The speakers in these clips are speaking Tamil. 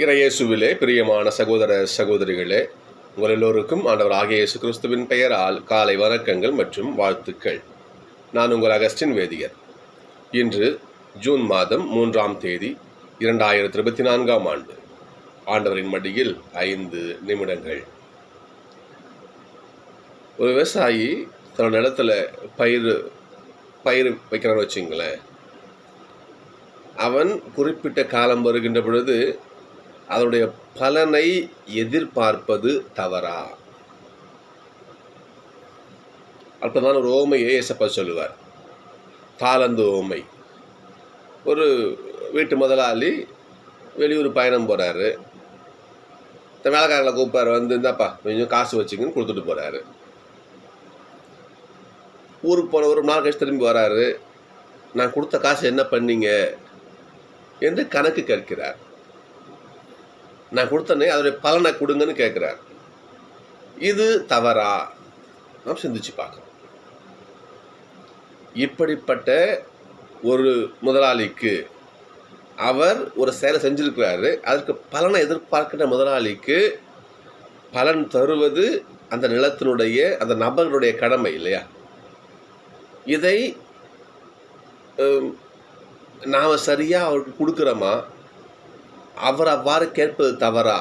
இறையேசுவிலே பிரியமான சகோதர சகோதரிகளே, உங்கள் எல்லோருக்கும் ஆண்டவர் ஆகிய இயேசு கிறிஸ்துவின் பெயரால் காலை வணக்கங்கள் மற்றும் வாழ்த்துக்கள். நான் உங்கள் அகஸ்டின் வேதியர். இன்று ஜூன் மாதம் 3ஆம் தேதி 2024ஆம் ஆண்டு. ஆண்டவரின் மடியில் 5 நிமிடங்கள். ஒரு விவசாயி தன்னோட நிலத்தில் பயிர் வைக்கிறான்னு வச்சுங்களேன். அவன் குறிப்பிட்ட காலம் வருகின்ற பொழுது அதனுடைய பலனை எதிர்பார்ப்பது தவறா? அப்பதான் ஒரு ஓமையை ஏசப்பா சொல்லுவார். தாளந்து ஓமை. ஒரு வீட்டு முதலாளி வெளியூர் பயணம் போகிறாரு. வேலைக்காரங்களை கூப்பிட்டாரு, வந்து இந்தாப்பா கொஞ்சம் காசு வச்சுங்கன்னு கொடுத்துட்டு போகிறாரு. ஊருக்கு போன ஒரு நாள் கழிச்சு திரும்பி வராரு. நான் கொடுத்த காசு என்ன பண்ணீங்க என்று கணக்கு கேட்கிறார். நான் கொடுத்தனே அதோடைய பலனை கொடுங்கன்னு கேட்குறார். இது தவறா? நாம் சிந்திச்சு பார்க்கணும். இப்படிப்பட்ட ஒரு முதலாளிக்கு அவர் ஒரு செயலை செஞ்சிருக்கிறாரு. அதற்கு பலனை எதிர்பார்க்கின்ற முதலாளிக்கு பலன் தருவது அந்த நிலத்தினுடைய அந்த நபர்களுடைய கடமை இல்லையா? இதை நாம் சரியாக அவருக்கு கொடுக்குறோமா? அவர் அவ்வாறு கேட்பது தவறா?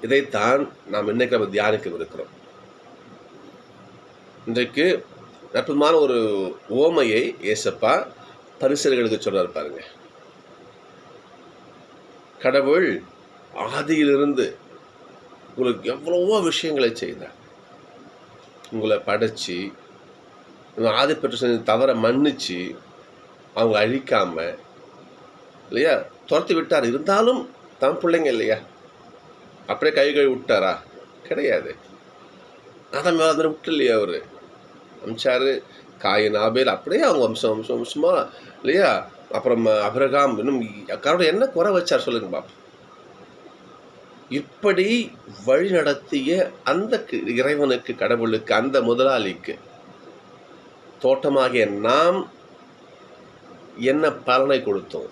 இதைத்தான் நாம் இன்னைக்கு நம்ம தியானிக்கவிருக்கிறோம். இன்றைக்கு அற்புதமான ஒரு ஓமையை ஏசப்பா பரிசேயர்களுக்கு சொல்றார் பாருங்க. கடவுள் ஆதியிலிருந்து உங்களுக்கு எவ்வளவோ விஷயங்களை செய்தார். உங்களை படைச்சி ஆதி பெற்று செஞ்ச தவற மன்னிச்சு அவங்க அழிக்காம இல்லையா துரத்தி விட்டார். இருந்தாலும் தம் பிள்ளைங்க இல்லையா, அப்படியே கை விட்டாரா? கிடையாது. அதான் மேலே விட்டு இல்லையா அவர் அமிச்சாரு. காயின் ஆபேல் அப்படியே அவங்க வம்சமா இல்லையா. அப்புறம் அபிரகாம், இன்னும் கடவுள் என்ன குறை வச்சார் சொல்லுங்க பாப்பா. இப்படி வழி நடத்திய அந்த இறைவனுக்கு, கடவுளுக்கு, அந்த முதலாளிக்கு தோட்டமாகிய நாம் என்ன பலனை கொடுத்தோம்?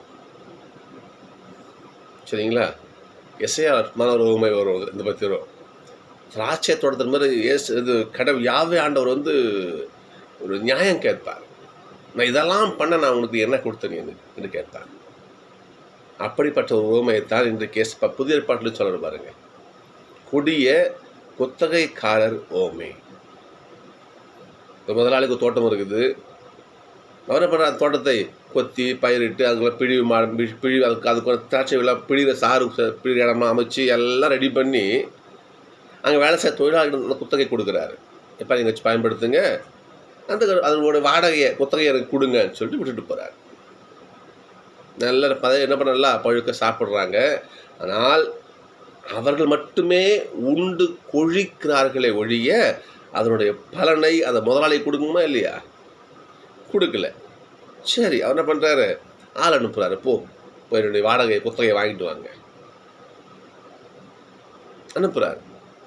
சரிங்களா? எஸ்ஐயா ஒரு உண்மை வரும். இந்த பற்றி வரும். திராட்சை தோட்டத்தின் மாதிரி இது கடவுள் யாவே ஆண்டவர் வந்து ஒரு நியாயம் கேட்பார். நான் இதெல்லாம் பண்ண நான் உனக்கு என்ன கொடுத்தேன் என்று கேட்பார். அப்படிப்பட்ட ஒரு உண்மையைத்தான் இன்றைக்கு புதிய ஏற்பாட்டில் சொல்ல பாருங்க. கொடிய குத்தகைக்காரர் ஓமை. முதலாளிக்கு ஒரு தோட்டம் இருக்குது. அவர் என்ன பண்ணுற, தோட்டத்தை கொத்தி பயிரிட்டு அதுக்குள்ள பிழிவு அதுக்கு திராட்சை விழா பிழிகிற பிழிகிற இடமா அமைச்சு எல்லாம் ரெடி பண்ணி அங்கே வேலை செய்ய தொழிலாளர்கள் குத்தகை கொடுக்குறாரு. எப்போ நீங்கள் வச்சு பயன்படுத்துங்க, அதனோட வாடகையை குத்தகையை எனக்கு கொடுங்கன்னு சொல்லிட்டு விட்டுட்டு போகிறார். நல்ல என்ன பண்ணல பழுக்க சாப்பிட்றாங்க. ஆனால் அவர்கள் மட்டுமே உண்டு கொழிக்கிறார்களே ஒழிய அதனுடைய பலனை அந்த முதலாளி கொடுக்குமா இல்லையா? கொடுக்கல. சரி, அவர் என்ன பண்ணுறாரு, ஆள் அனுப்புகிறாரு. போய் என்னுடைய வாடகை குத்தகையை வாங்கிட்டு வாங்க அனுப்புகிறார்.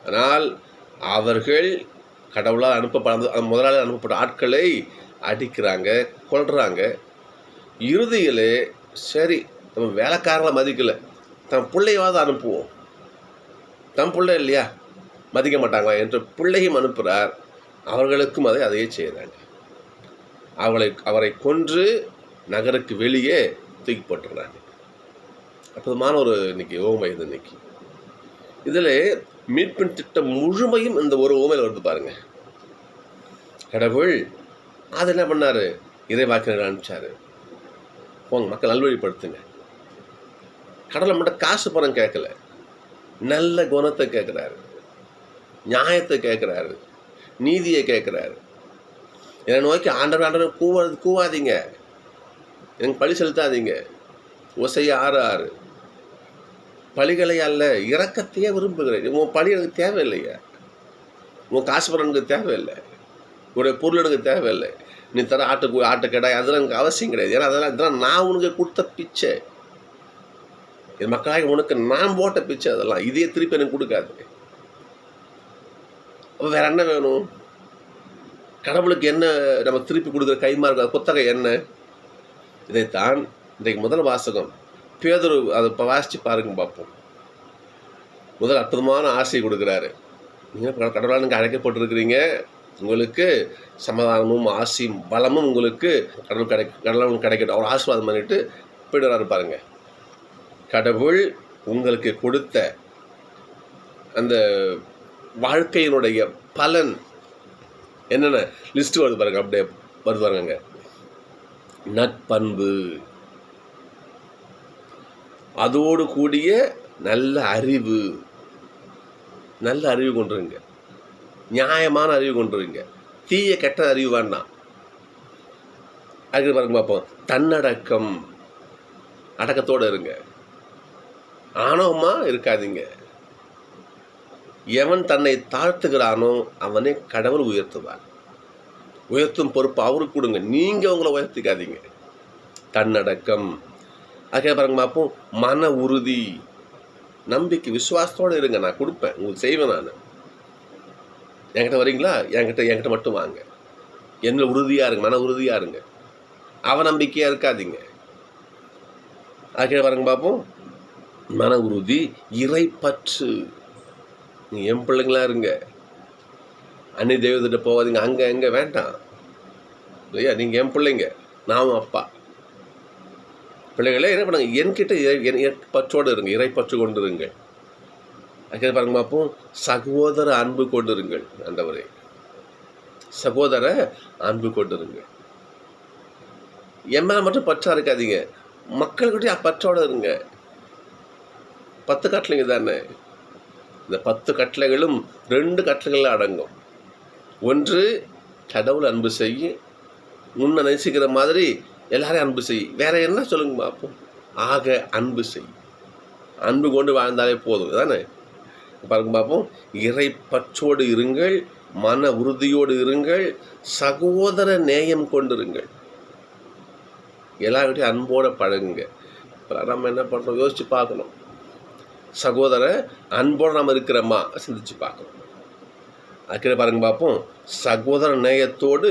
ஆனால் அவர்கள் கடவுளால் முதலாளி அனுப்பப்பட்ட ஆட்களை அடிக்கிறாங்க, கொல்றாங்க. இறுதியில் சரி நம்ம வேலைக்காரங்களை மதிக்கலை, தம் பிள்ளையாவது அனுப்புவோம். தம் பிள்ளை இல்லையா, மதிக்க மாட்டாங்களா என்ற பிள்ளையும் அனுப்புகிறார். அவர்களுக்கும் அதையே செய்கிறாங்க. அவரை கொன்று நகருக்கு வெளியே தூக்கி போட்டுறாங்க. அற்புதமான ஒரு இன்னைக்கு ஓமை இது. இன்னைக்கு இதில் மீட்பின் திட்டம் முழுமையும் இந்த ஒரு ஓமையில் வருது பாருங்க. கடவுள் அது என்ன பண்ணாரு, இறைவாக்கினர் அனுப்பிச்சாரு. போங்க மக்கள் நல்வழிப்படுத்துங்க. கடவுளை மட்டும் காசு பணம் கேட்கல, நல்ல குணத்தை கேட்குறாரு, நியாயத்தை கேட்குறாரு, நீதியை கேட்குறாரு. என்னை நோக்கி ஆண்டவர் கூவாதீங்க, எனக்கு பழி செலுத்தாதீங்க. ஓசையா 6:6. பழிகளை அல்ல இரக்கத்தையே விரும்புகிறேன். உன் பழி எனக்கு தேவையில்லையா, உன் காசு பணம் எனக்கு தேவையில்லை, உன்னுடைய பொருள் எனக்கு தேவையில்லை. நீ தர ஆட்டுக்கடை அதெல்லாம் எனக்கு அவசியம் கிடையாது. ஏன்னா இதெல்லாம் நான் உனக்கு கொடுத்த பிச்சை, என் மக்களாக உனக்கு நான் போட்ட பிச்சை. அதெல்லாம் இதே திருப்பி எனக்கு கொடுக்காது. அப்போ வேற என்ன வேணும்? கடவுளுக்கு என்ன நம்ம திருப்பி கொடுக்குற கைமாறு குத்தகை என்ன? இதைத்தான் இன்றைக்கு முதல் வாசகம் பேதுரு அதை இப்போ வாசித்து பாருங்க பார்ப்போம். முதல் அற்புதமான ஆசையை கொடுக்குறாரு. நீங்கள் கடவுளால் நீங்கள் அழைக்கப்பட்டிருக்கிறீங்க, உங்களுக்கு சமாதானமும் ஆசையும் பலமும் உங்களுக்கு கடவுள் கிடைக்கட்டும். அவர் ஆசீர்வாதம் பண்ணிட்டு போயிடுறாரு பாருங்க. கடவுள் உங்களுக்கு கொடுத்த அந்த வாழ்க்கையினுடைய பலன் என்னென்ன லிஸ்ட் வருது பாருங்க, அப்படியே வருது பாருங்க. நற்பண்பு, அதோடு கூடிய நல்ல அறிவு, நல்ல அறிவு கொண்டுருங்க, நியாயமான அறிவு கொண்டுருங்க, தீய கெட்ட அறிவு வேண்டாம். அதுக்கு பாருங்க பார்ப்போம். தன்னடக்கம், அடக்கத்தோடு இருங்க, ஆணவமாக இருக்காதீங்க. எவன் தன்னை தாழ்த்துகிறானோ அவனை கடவுள் உயர்த்துவார். உயர்த்தும் பொறுப்பு அவருக்கு கொடுங்க, நீங்கள் உங்களை உயர்த்திக்காதீங்க. தன்னடக்கம். அதுக்கே பாருங்க பார்ப்போம். மன உறுதி, நம்பிக்கை, விசுவாசத்தோடு இருங்க. நான் கொடுப்பேன், உங்களுக்கு செய்வேன். நான் என்கிட்ட வரீங்களா, என்கிட்ட மட்டும் வாங்க. என்ன உறுதியாக இருங்க, மன உறுதியாக இருங்க, அவநம்பிக்கையாக இருக்காதீங்க. அதுக்கே பாருங்க பார்ப்போம். மன உறுதி, இறைப்பற்று. நீங்கள் என் பிள்ளைங்களா இருங்க, அன்னி தெய்வத்திட்ட போகாதீங்க, அங்கே எங்கே வேண்டாம் இல்லையா. நீங்கள் என் பிள்ளைங்க, நானும் அப்பா. பிள்ளைகளே என்ன பண்ணுங்க, என்கிட்ட பற்றோடு இருங்க, இறைப்பற்று கொண்டு இருங்க. அதுக்கு பாருங்க பார்ப்போம். சகோதர அன்பு கொண்டு இருங்கள். ஆண்டவரே, சகோதர அன்பு கொண்டு இருங்க. என் மேலே மட்டும் பற்றா இருக்காதீங்க, மக்கள்கிட்டே பற்றோடு இருங்க. 10 கட்டளைங்க தானே. இந்த 10 கட்டளைகளும் 2 கட்டளைகள் அடங்கும். ஒன்று, கடவுள் அன்பு செய்ய, முன்ன நேசிக்கிற மாதிரி எல்லாரையும் அன்பு செய். வேற என்ன சொல்லுங்க பார்ப்போம். ஆக அன்பு செய், அன்பு கொண்டு வாழ்ந்தாலே போதும் தானே. பாருங்க பார்ப்போம். இறைப்பற்றோடு இருங்கள், மன உறுதியோடு இருங்கள், சகோதர நேயம் கொண்டிருங்கள். எல்லார்கிட்டையும் அன்போடு பழகுங்க. நம்ம என்ன பண்ணுறோம் யோசித்து பார்க்கணும். சகோதர அன்போடு நம்ம இருக்கிறோமா சிந்திச்சு பார்க்கணும். அதுக்கு பாருங்க பார்ப்போம். சகோதர நேயத்தோடு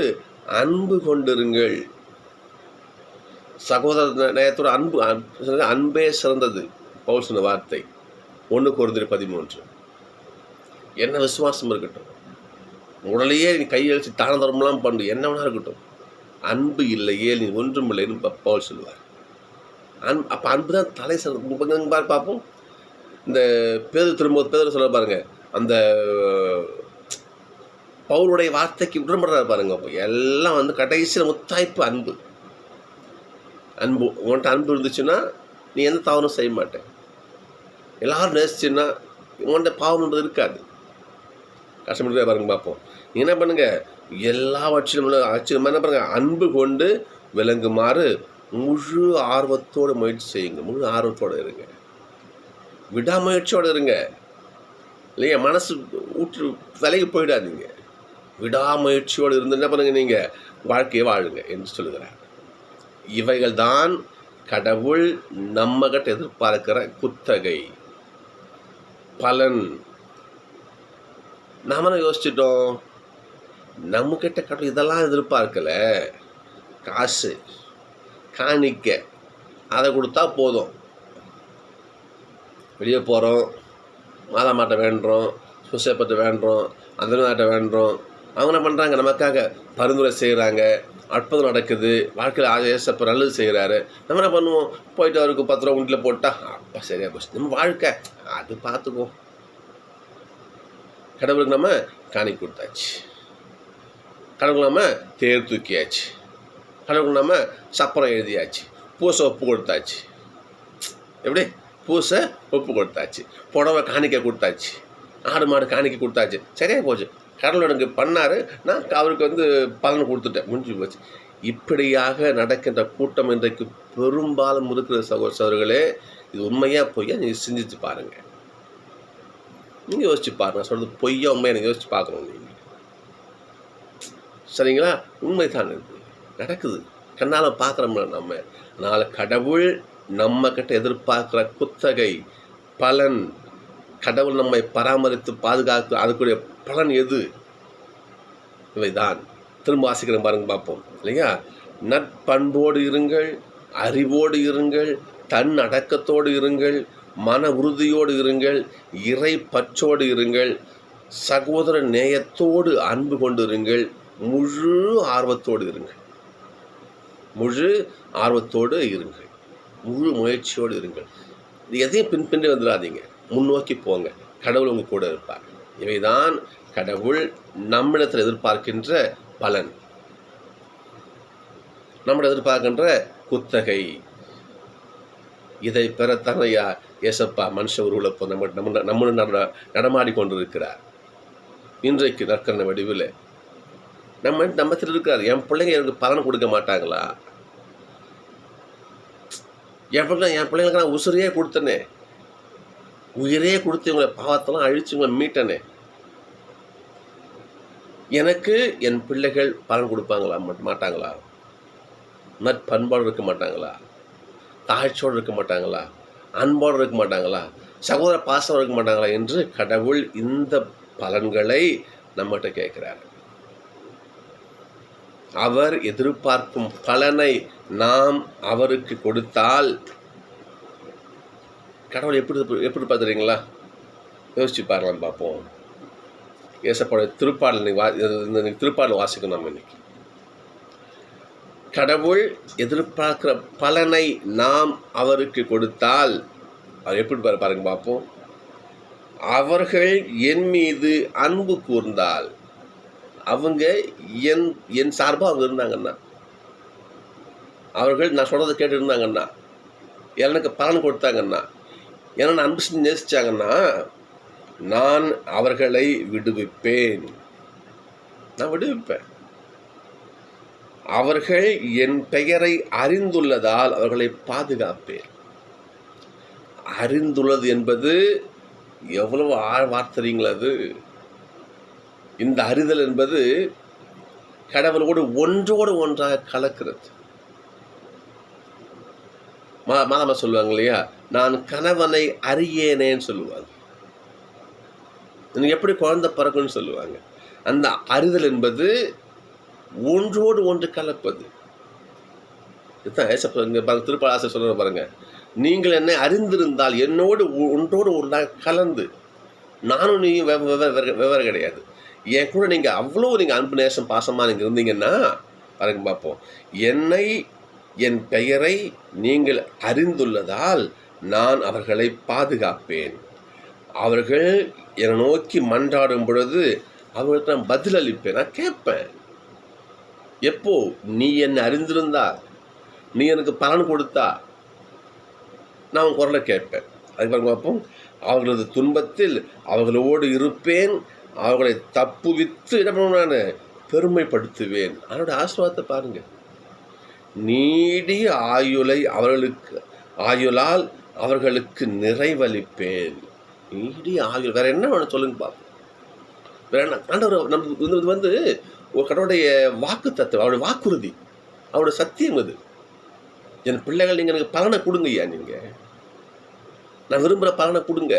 அன்பு கொண்டிருங்கள். சகோதர நேயத்தோடு அன்பே சிறந்தது பவுல் சொன்ன வார்த்தை 1 கொரிந்தியர் 13. என்ன விசுவாசம் இருக்கட்டும், உடலையே நீ கையெழுச்சி தான தர்மம்லாம் பண்ணு, என்ன வேணா இருக்கட்டும், அன்பு இல்லையே நீ ஒன்றும் இல்லைன்னு பவுல் சொல்லுவார். அப்போ அன்பு தான் தலை சிறந்த. பார்ப்போம். இந்த பேதுரு சொல்ல பாருங்க, அந்த பவுலுடைய வார்த்தைக்கு உடன்படுறாரு பாருங்க. அப்போ எல்லாம் கடைசியில் முத்தாய்ப்பு அன்பு. உன்கிட்ட அன்பு இருந்துச்சுன்னா நீ எந்த தவறும் செய்ய மாட்டேன். எல்லாரும் நேசிச்சுன்னா உன்கிட்ட பாவம்ன்றது இருக்காது. கஷ்டப்பட்டு பாருங்க பார்ப்போம். நீ என்ன பண்ணுங்க, எல்லாவற்றிலும் ஆச்சரியமாக என்ன பண்ணுங்க, அன்பு கொண்டு விளங்குமாறு முழு ஆர்வத்தோடு முயற்சி செய்யுங்க. முழு ஆர்வத்தோடு இருங்க, விடாமுயற்சியோடு இருங்க இல்லையா. மனசு விலகி போயிடாதீங்க. விடாமுயற்சியோடு இருந்து என்ன பண்ணுங்க, நீங்கள் வாழ்க்கையை வாழுங்க என்று சொல்லுகிறார். இவைகள் தான் கடவுள் நம்மகிட்ட எதிர்பார்க்கிற குத்தகை பலன். நாம யோசிச்சிட்டோம், நம்மக்கிட்ட கடவுள் இதெல்லாம் எதிர்பார்க்கல. காசு, காணிக்க, அதை கொடுத்தா போதும். வெளியே போகிறோம், மாதா மாட்டை வேண்டுறோம், சுசேப்பத்தை வேண்டுறோம், அந்த நாட்டை வேண்டுறோம். அவங்க என்ன பண்ணுறாங்க, நமக்காக பரிந்துரை செய்கிறாங்க, அற்புதம் நடக்குது, வாழ்க்கையில் ஏசப்ப நல்லது செய்கிறாரு. நம்ம என்ன பண்ணுவோம், போயிட்டு அவருக்கு 10 ரூபா உண்டியில் போட்டால் அப்பா சரியாக போச்சு, நம்ம வாழ்க்கை அது பார்த்துக்குவோம். கடவுளுக்கு நம்ம காணி கொடுத்தாச்சு, கடவுளுக்கு நம்ம தேர் தூக்கியாச்சு, கடவுளுக்கு நம்ம சப்பரம் எழுதியாச்சு, பூசை ஒப்பு கொடுத்தாச்சு. எப்படி பூசை ஒப்பு கொடுத்தாச்சு, புடவை காணிக்க கொடுத்தாச்சு, ஆடு மாடு காணிக்க கொடுத்தாச்சு, சரியாக போச்சு. கடவுள் எனக்கு பண்ணார், நான் அவருக்கு பலன் கொடுத்துட்டேன், முடிஞ்சு போச்சு. இப்படியாக நடக்கின்ற கூட்டம் இன்றைக்கு பெரும்பாலும் இருக்கிற சகோதரர்களே. இது உண்மையாக பொய்யா நீங்கள் சிந்திச்சு பாருங்கள், நீங்கள் யோசிச்சு பாருங்கள். சொல்கிறது பொய்யா உண்மையாக நீங்கள் யோசிச்சு பார்க்கணும் நீங்கள், சரிங்களா? உண்மை தான் இது நடக்குது, கண்ணால் பார்க்குறோம்ல நம்ம. அதனால் கடவுள் நம்மக்கிட்ட எதிர்பார்க்குற குத்தகை பலன், கடவுள் நம்மை பராமரித்து பாதுகாத்து அதுக்குரிய பலன் எது? இவைதான். திரும்ப வாசிக்கிறேன் பாருங்க பார்ப்போம் இல்லையா. நற்பண்போடு இருங்கள், அறிவோடு இருங்கள், தன் அடக்கத்தோடு இருங்கள், மன உறுதியோடு இருங்கள், இறை பற்றோடு இருங்கள், சகோதர நேயத்தோடு அன்பு கொண்டு இருங்கள், முழு ஆர்வத்தோடு இருங்கள், முழு ஆர்வத்தோடு இருங்கள், முழு முயற்சியோடு இருங்கள். இது எதையும் பின்பற்றி வந்துடாதீங்க, முன்னோக்கி போங்க. கடவுள் உங்கள் கூட இருப்பார். இவைதான் கடவுள் நம்மிடத்தில் எதிர்பார்க்கின்ற பலன், நம்மிடம் எதிர்பார்க்கின்ற குத்தகை. இதை பெறத்தனையா ஏசப்பா மனுஷ உருவப்போ நம்ம நடமாடி கொண்டிருக்கிறார். இன்றைக்கு நற்கரண வடிவில் நம்மத்தில் இருக்கிறார். என் பிள்ளைங்க எனக்கு பலன் கொடுக்க மாட்டாங்களா? என் பிள்ளைங்களுக்கு நான் உசுரையே கொடுத்தனே, உயிரே கொடுத்து இவங்களை பாவத்தெல்லாம் அழிச்சு இவங்களை மீட்டனே. எனக்கு என் பிள்ளைகள் பலன் கொடுப்பாங்களா? மாட்டாங்களா? நற்பண்பாடு இருக்க மாட்டாங்களா? தாழ்ச்சியோடு இருக்க மாட்டாங்களா? அன்போடு இருக்க மாட்டாங்களா? சகோதர பாசம் இருக்க மாட்டாங்களா? என்று கடவுள் இந்த பலன்களை நம்மகிட்ட கேட்கிறார். அவர் எதிர்பார்க்கும் பலனை நாம் அவருக்கு கொடுத்தால் கடவுள் எப்படி பார்த்துறீங்களா? யோசிச்சு பாருங்களான்னு பார்ப்போம். ஏசப்போட திருப்பாடல் வாசிக்கணும் நம்ம இன்னைக்கு. கடவுள் எதிர்பார்க்கிற பலனை நாம் அவருக்கு கொடுத்தால் அவர் எப்படி பாருங்க பார்ப்போம். அவர்கள் என் மீது அன்பு கூர்ந்தால், அவங்க என் சார்பாக அவங்க இருந்தாங்கன்னா, அவர்கள் நான் சொல்கிறத கேட்டு இருந்தாங்கன்னா, எனக்கு பலன் கொடுத்தாங்கன்னா, ஏன்னா நான் அன்பு செஞ்சு நேசித்தாங்கன்னா, நான் அவர்களை விடுவிப்பேன். நான் விடுவிப்பேன். அவர்கள் என் பெயரை அறிந்துள்ளதால் அவர்களை பாதுகாப்பேன். அறிந்துள்ளது என்பது எவ்வளவு வார்த்தைங்களா அது. இந்த அறிதல் என்பது கடவுளோடு ஒன்றோடு ஒன்றாக கலக்கிறது. மாதமா சொல்லுவாங்க இல்லையா, நான் கணவனை அறியேனேன்னு சொல்லுவாங்க. எனக்கு எப்படி குழந்தை பிறக்குன்னு சொல்லுவாங்க. அந்த அறிதல் என்பது ஒன்றோடு ஒன்று கலப்பது. இதுதான் ஏசப்பா இங்கே திருப்பாடல் ஆசிரியர் சொல்கிற பாருங்க. நீங்கள் என்னை அறிந்திருந்தால் என்னோடு ஒன்றோடு ஒன்றாக கலந்து, நானும் நீயும் வெவ்வேறு கிடையாது, என் கூட நீங்கள் அவ்வளோ நீங்கள் அன்பு நேசம் பாசமாக நீங்கள் இருந்தீங்கன்னா பாருங்க பார்ப்போம். என்னை என் பெயரை நீங்கள் அறிந்துள்ளதால் நான் அவர்களை பாதுகாப்பேன். அவர்கள் என்னை நோக்கி மன்றாடும் பொழுது அவர்களுக்கு நான் பதில் அளிப்பேன். நான் கேட்பேன். எப்போ? நீ என்னை அறிந்திருந்தா, நீ எனக்கு பலன் கொடுத்தா நான் உன் குரலை கேட்பேன். அதுக்கு பார்ப்போம். அவர்களது துன்பத்தில் அவர்களோடு இருப்பேன், அவர்களை தப்புவித்து என்ன பண்ணுவேன், நான் பெருமைப்படுத்துவேன். அதனோட ஆசீர்வாதத்தை பாருங்கள். நீடிய ஆயுளால் அவர்களுக்கு நிறைவளிப்பேன். நீடிய ஆயுள். வேற என்ன வேணும் சொல்லுங்க பார்ப்போம். வேற என்ன? ஆண்டவர் நமக்கு ஒரு கடவுளுடைய வாக்கு தத்துவம், அவருடைய வாக்குறுதி, அவருடைய சத்தியம் அது. என் பிள்ளைகள் நீங்கள் எனக்கு பலனை கொடுங்க ஐயா, நீங்கள் நான் விரும்புகிற பலனை கொடுங்க.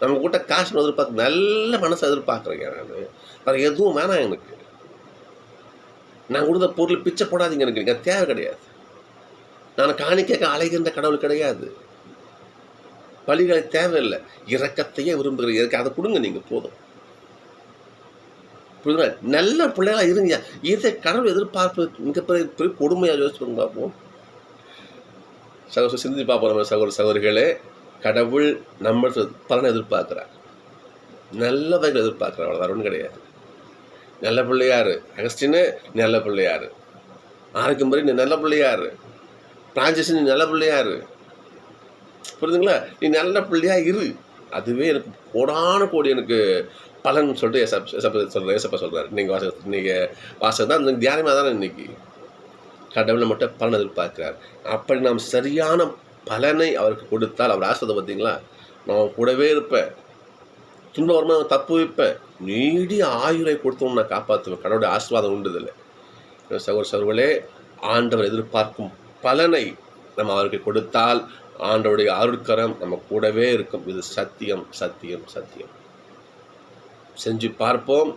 நம்ம கூட்ட காசு எதிர்பார்க்க, நல்ல மனசை எதிர்பார்க்குறேங்க. நான் வேறு எதுவும் வேணாம் எனக்கு. நான் கொடுத்த பொருள் பிச்சை போடாதீங்க, எனக்கு தேவை கிடையாது. நான் காணிக்க அலைகின்ற கடவுள் கிடையாது. பலிகளை தேவையில்லை, இரக்கத்தையே விரும்புகிறேன். எனக்கு அதை கொடுங்க நீங்கள், போதும். புரியுதுங்களா? நல்ல பிள்ளைகளாக இருங்க. இதை கடவுள் எதிர்பார்ப்பு மிகப்பெரிய கொடுமையாக யோசிச்சு பார்ப்போம். சிந்திச்சு பார்ப்போம். நம்ம சகோதரிகளே, கடவுள் நம்ம பலனை எதிர்பார்க்குறார், நல்ல வகையில் எதிர்பார்க்குறார். அவ்வளோ ஒன்றும் கிடையாது. நல்ல பிள்ளையாரு அகஸ்டின்னு, நல்ல பிள்ளையாரு ஆரோக்கியம்பரி, நீ நல்ல பிள்ளையாரு பிரான்சிஸ், நீ நல்ல பிள்ளையாரு. புரியுதுங்களா? நீ நல்ல பிள்ளையா இரு, அதுவே எனக்கு கோடான கோடி எனக்கு பலன் சொல்லிட்டு ஏசப்பா சொல்கிறார். நீங்கள் வாசகம் தான், இந்த தியானமாக தானே இன்னைக்கு கடவுளை மட்டும் பலன் எதிர்பார்க்கிறார். அப்படி நாம் சரியான பலனை அவருக்கு கொடுத்தால், அவர் ஆசீர்வாதம் பார்த்தீங்களா, நான் கூடவே இருப்பேன், துன்ப வருமானம் தப்பு வைப்பேன், நீடிய ஆயுளை கொடுத்தோம், நான் காப்பாற்றுவேன். கடவுளுடைய ஆசீர்வாதம் உண்டுதில்லை. சகோதரர்களே, ஆண்டவர் எதிர்பார்க்கும் பலனை நம்ம அவருக்கு கொடுத்தால் ஆண்டவருடைய அருட்கரம் நம்ம கூடவே இருக்கும். இது சத்தியம், சத்தியம், சத்தியம். செஞ்சு பார்ப்போம்.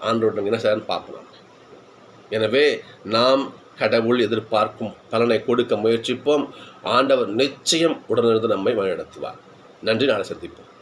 ஆண்டவருடைய என்ன செய்யன்னு பார்ப்போம். எனவே நாம் கடவுள் எதிர்பார்க்கும் பலனை கொடுக்க முயற்சிப்போம். ஆண்டவர் நிச்சயம் உடனிருந்து நம்மை வழிநடத்துவார். நன்றி, நாளை சந்திப்போம்.